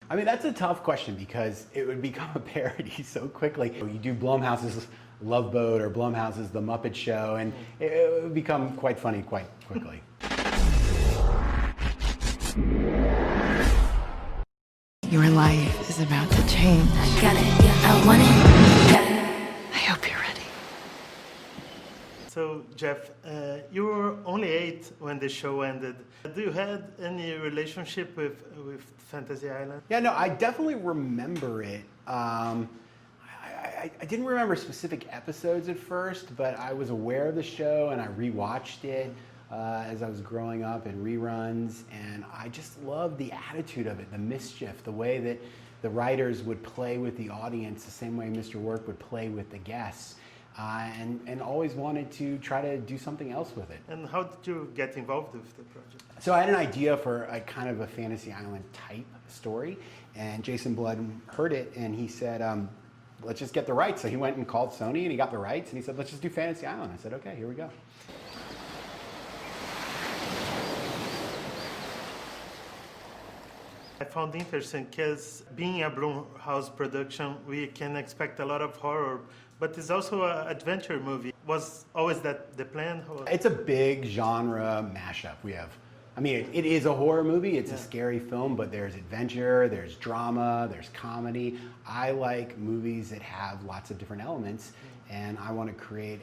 I mean, that's a tough question because it would become a parody so quickly. You do Blumhouse's Love Boat or Blumhouse's The Muppet Show, and it would become quite funny quite quickly. Your life is about to change. I got it, yeah, I want it. Got it. I hope you're ready. So, Jeff, you were only 8 when the show ended. Do you had any relationship with Fantasy Island? Yeah, no, I definitely remember it. I didn't remember specific episodes at first, but I was aware of the show and I rewatched it as I was growing up in reruns, and I just loved the attitude of it, the mischief, the way that the writers would play with the audience the same way Mr. Work would play with the guests. And always wanted to try to do something else with it. And how did you get involved with the project? So I had an idea for a kind of a Fantasy Island type story, and Jason Blood heard it and he said, let's just get the rights. So he went and called Sony and he got the rights and he said, let's just do Fantasy Island. I said, okay, here we go. I found interesting because being a Blumhouse production, we can expect a lot of horror, but it's also an adventure movie. Was always that the plan? It's a big genre mashup. It is a horror movie, it's a scary film, but there's adventure, there's drama, there's comedy. I like movies that have lots of different elements, and I want to create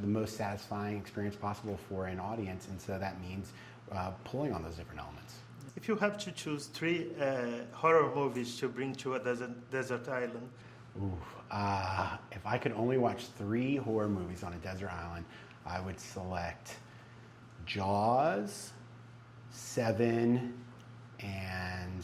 the most satisfying experience possible for an audience, and so that means pulling on those different elements. If you have to choose 3 horror movies to bring to a desert island. If I could only watch 3 horror movies on a desert island, I would select Jaws, Seven, and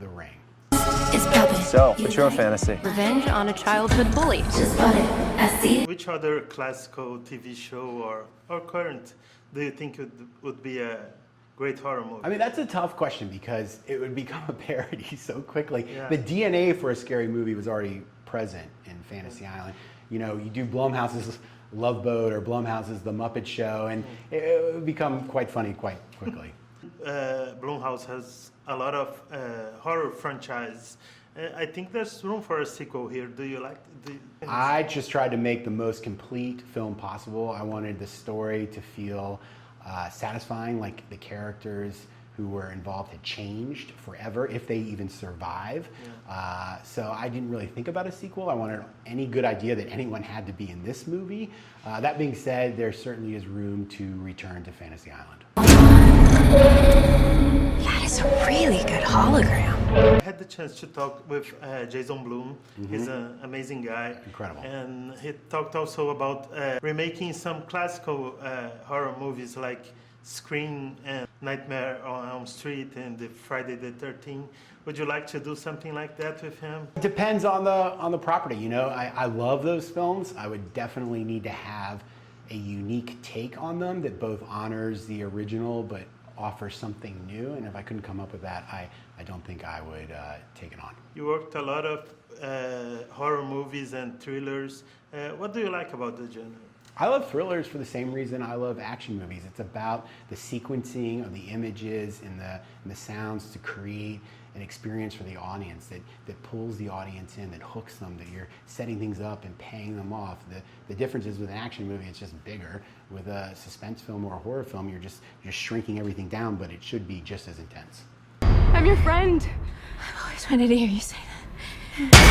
The Ring. It's poppin'. So, what's your fantasy? Revenge on a childhood bully. Just bought it. I see it. Which other classical TV show or current do you think would be a great horror movie? I mean, that's a tough question because it would become a parody so quickly. Yeah. The DNA for a scary movie was already present in Fantasy Island. You know, you do Blumhouse's Love Boat or Blumhouse's The Muppet Show, and it would become quite funny quite quickly. Blumhouse has a lot of horror franchise. I think there's room for a sequel here. Do you like? I just tried to make the most complete film possible. I wanted the story to feel satisfying, like the characters who were involved had changed forever, if they even survive. Yeah. So I didn't really think about a sequel. I wanted any good idea that anyone had to be in this movie. That being said, there certainly is room to return to Fantasy Island. That is a really good hologram. I had the chance to talk with Jason Blum. He's an amazing guy. Incredible. And he talked also about remaking some classical horror movies like Scream and Nightmare on Elm Street and the Friday the 13th. Would you like to do something like that with him? It depends on the property. You know, I love those films. I would definitely need to have a unique take on them that both honors the original but offers something new. And if I couldn't come up with that, I don't think I would take it on. You worked a lot of horror movies and thrillers. What do you like about the genre? I love thrillers for the same reason I love action movies. It's about the sequencing of the images and the sounds to create an experience for the audience that pulls the audience in, that hooks them, that you're setting things up and paying them off. The difference is with an action movie, it's just bigger. With a suspense film or a horror film, you're just shrinking everything down, but it should be just as intense. I'm your friend. I've always wanted to hear you say that.